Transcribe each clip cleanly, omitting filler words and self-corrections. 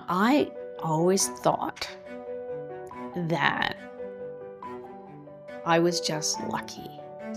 I always thought that I was just lucky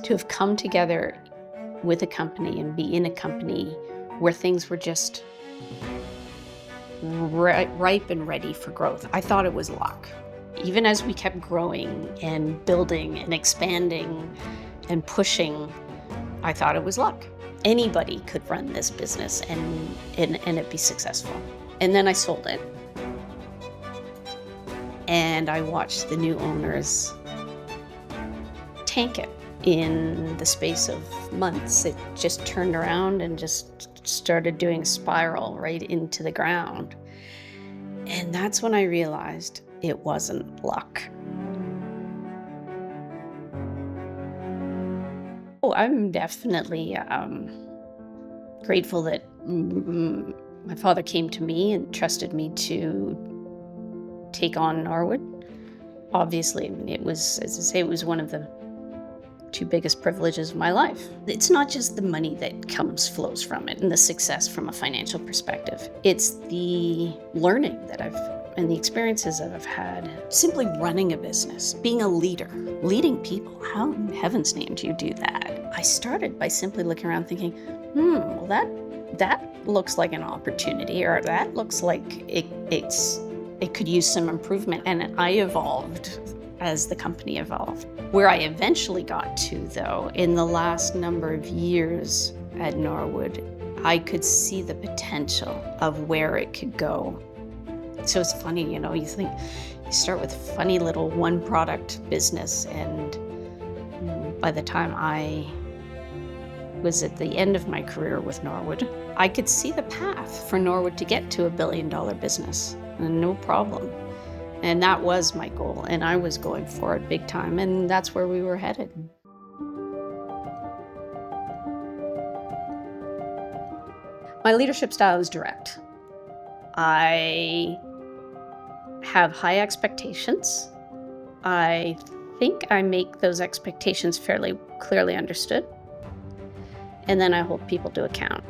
to have come together with a company and be in a company where things were just ripe and ready for growth. I thought it was luck. Even as we kept growing and building and expanding and pushing, I thought it was luck. Anybody could run this business and it be successful. And then I sold it. And I watched the new owners tank it in the space of months. It just turned around and just started doing a spiral right into the ground. And that's when I realized it wasn't luck. Oh, I'm definitely grateful that my father came to me and trusted me to take on Norwood. Obviously, it was, as I say, it was one of the two biggest privileges of my life. It's not just the money that flows from it and the success from a financial perspective. It's the learning that and the experiences that I've had simply running a business, being a leader, leading people. How in heaven's name do you do that? I started by simply looking around thinking, well, that looks like an opportunity, or that looks like it could use some improvement. And I evolved as the company evolved. Where I eventually got to, though, in the last number of years at Norwood, I could see the potential of where it could go. So it's funny, you think you start with a funny little one product business, and by the time I was at the end of my career with Norwood, I could see the path for Norwood to get to $1 billion business, and no problem. And that was my goal, and I was going for it big time, and that's where we were headed. My leadership style is direct. I have high expectations. I think I make those expectations fairly clearly understood. And then I hold people to account.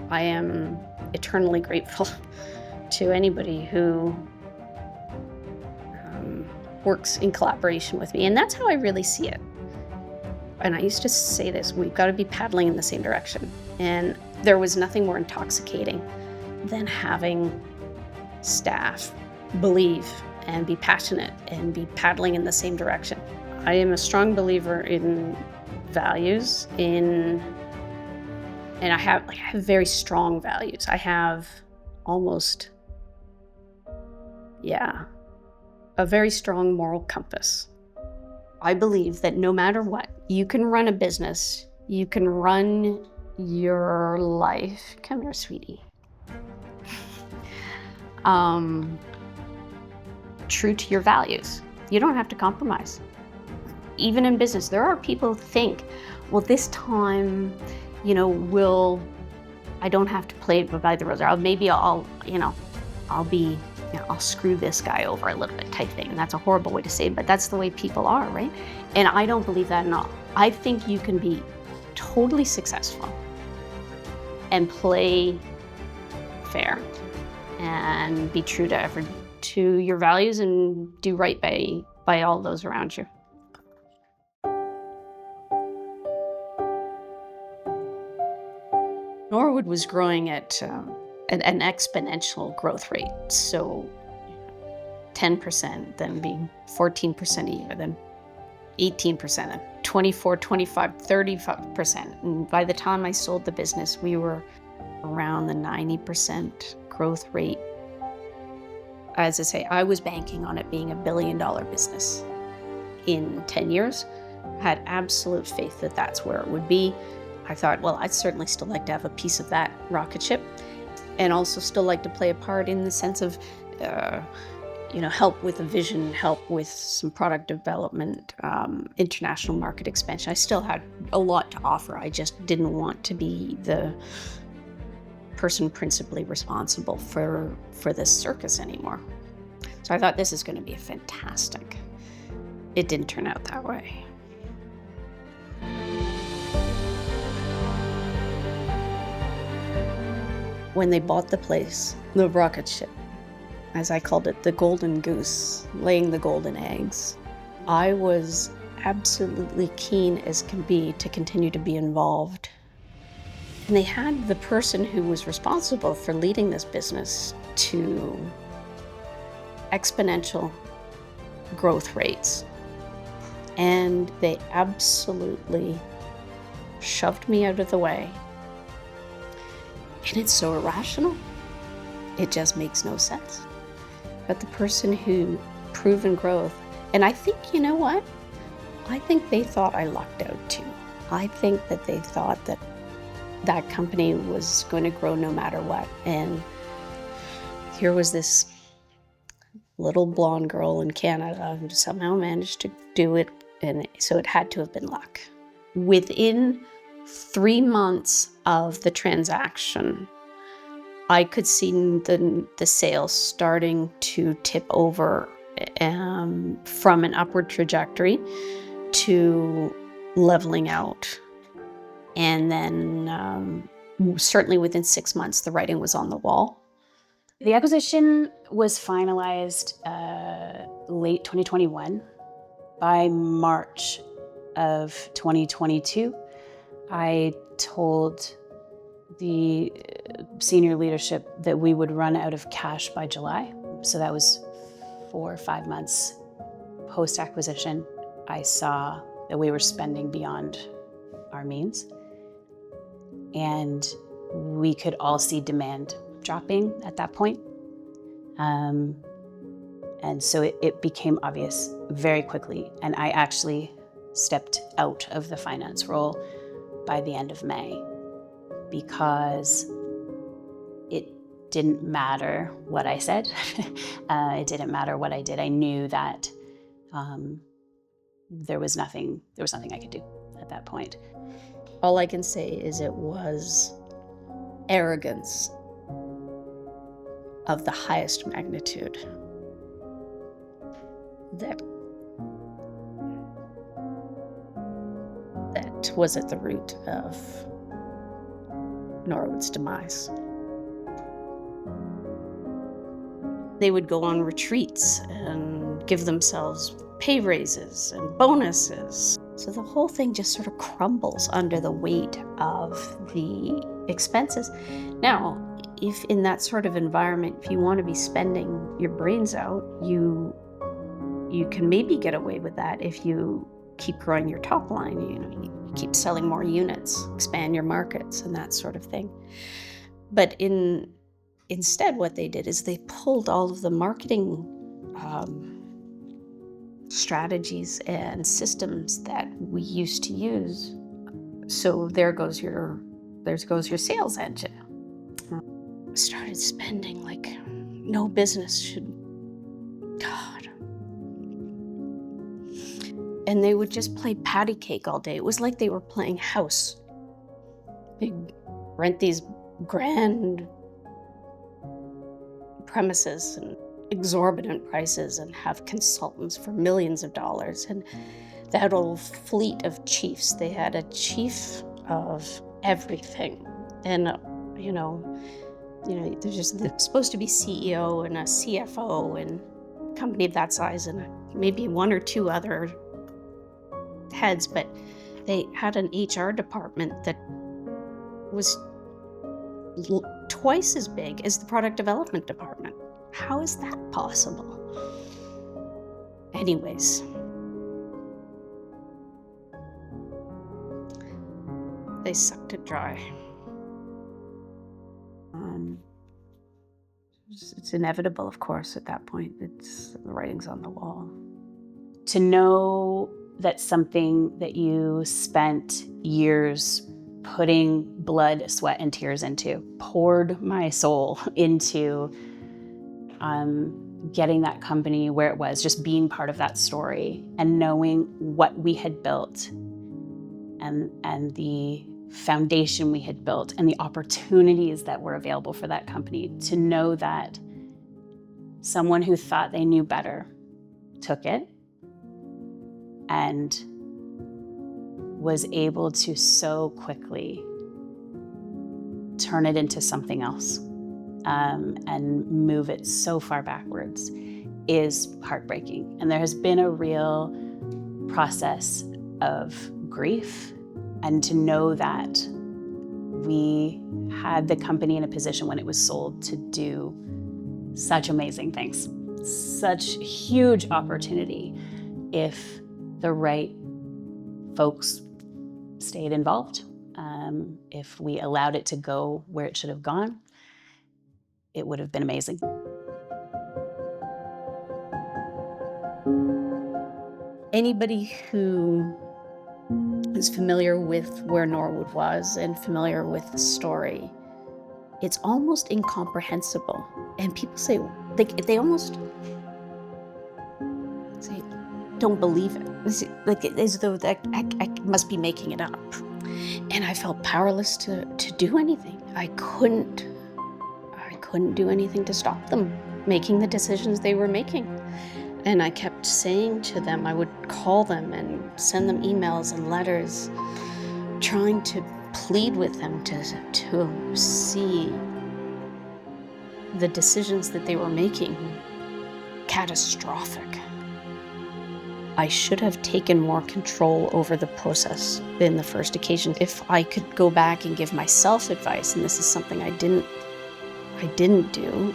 I am eternally grateful to anybody who works in collaboration with me. And that's how I really see it. And I used to say this, we've got to be paddling in the same direction. And there was nothing more intoxicating than having staff believe and be passionate and be paddling in the same direction. I am a strong believer in values, and I have very strong values. I have a very strong moral compass. I believe that no matter what, you can run a business, you can run your life. Come here, sweetie. True to your values. You don't have to compromise. Even in business, there are people who think, well, this time, I don't have to play by the rules. Or I'll screw this guy over a little bit type thing. And that's a horrible way to say it, but that's the way people are, right? And I don't believe that at all. I think you can be totally successful and play fair and be true to your values and do right by all those around you. Norwood was growing at an exponential growth rate. So 10%, then being 14% a year, then 18%, then 24, 25, 35%. And by the time I sold the business, we were around the 90% growth rate. As I say, I was banking on it being $1 billion business in 10 years. I had absolute faith that that's where it would be. I thought, well, I'd certainly still like to have a piece of that rocket ship, and also still like to play a part in the sense of, help with a vision, help with some product development, international market expansion. I still had a lot to offer. I just didn't want to be the person principally responsible for this circus anymore. So I thought, this is going to be fantastic. It didn't turn out that way. When they bought the place, the rocket ship as I called it, the golden goose, laying the golden eggs. I was absolutely keen as can be to continue to be involved. And they had the person who was responsible for leading this business to exponential growth rates. And they absolutely shoved me out of the way. And it's so irrational. It just makes no sense. But the person who proven growth, and I think, you know what? I think they thought I lucked out too. I think that they thought that that company was going to grow no matter what. And here was this little blonde girl in Canada who somehow managed to do it. And so it had to have been luck. Within 3 months of the transaction, I could see the sales starting to tip over from an upward trajectory to leveling out. And then certainly within 6 months, the writing was on the wall. The acquisition was finalized late 2021. By March of 2022, I told the senior leadership that we would run out of cash by July. So that was 4 or 5 months post-acquisition. I saw that we were spending beyond our means. And we could all see demand dropping at that point. And so it became obvious very quickly. And I actually stepped out of the finance role by the end of May because it didn't matter what I said. It didn't matter what I did. I knew that there was nothing I could do at that point. All I can say is it was arrogance of the highest magnitude that was at the root of Norwood's demise. They would go on retreats and give themselves pay raises and bonuses. So the whole thing just sort of crumbles under the weight of the expenses. Now, if in that sort of environment, if you want to be spending your brains out, you can maybe get away with that if you keep growing your top line, you keep selling more units, expand your markets and that sort of thing. But instead what they did is they pulled all of the marketing strategies and systems that we used to use. So there goes your sales engine. Started spending like no business should. God. And they would just play patty cake all day. It was like they were playing house. They'd rent these grand premises and exorbitant prices and have consultants for millions of dollars. And that old fleet of chiefs, they had a chief of everything. And, there's just supposed to be CEO and a CFO and a company of that size and maybe 1 or 2 other heads, but they had an HR department that was twice as big as the product development department. How is that possible? Anyways, they sucked it dry. It's inevitable, of course, at that point. The writing's on the wall. To know that something that you spent years putting blood, sweat, and tears into, poured my soul into getting that company where it was, just being part of that story and knowing what we had built and the foundation we had built and the opportunities that were available for that company, to know that someone who thought they knew better took it and was able to so quickly turn it into something else and move it so far backwards is heartbreaking. And there has been a real process of grief, and to know that we had the company in a position when it was sold to do such amazing things, such huge opportunity if the right folks stayed involved. If we allowed it to go where it should have gone, it would have been amazing. Anybody who is familiar with where Norwood was and familiar with the story, it's almost incomprehensible. And people say, they almost say, don't believe it. Like, as though that I must be making it up. And I felt powerless to do anything. I couldn't do anything to stop them making the decisions they were making. And I kept saying to them, I would call them and send them emails and letters, trying to plead with them to see the decisions that they were making catastrophic. I should have taken more control over the process than the first occasion. If I could go back and give myself advice, and this is something I didn't do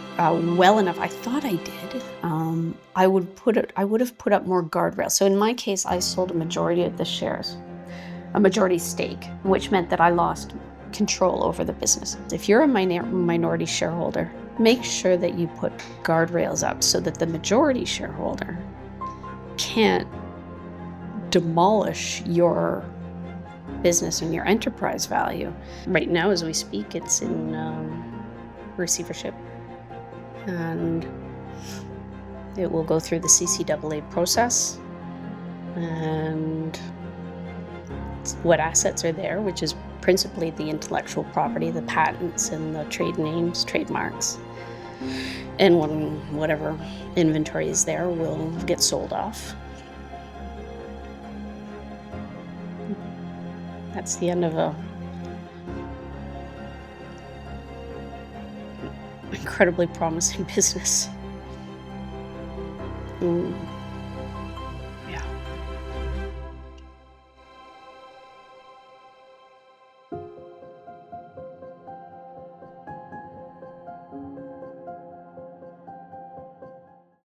well enough. I thought I did. I would have put up more guardrails. So in my case, I sold a majority of the shares, a majority stake, which meant that I lost control over the business. If you're a minority shareholder, make sure that you put guardrails up so that the majority shareholder can't demolish your business and your enterprise value. Right now, as we speak, it's in receivership, and it will go through the CCAA process, and what assets are there, which is principally the intellectual property, the patents and the trade names, trademarks, and whatever inventory is there will get sold off. That's the end of a incredibly promising business.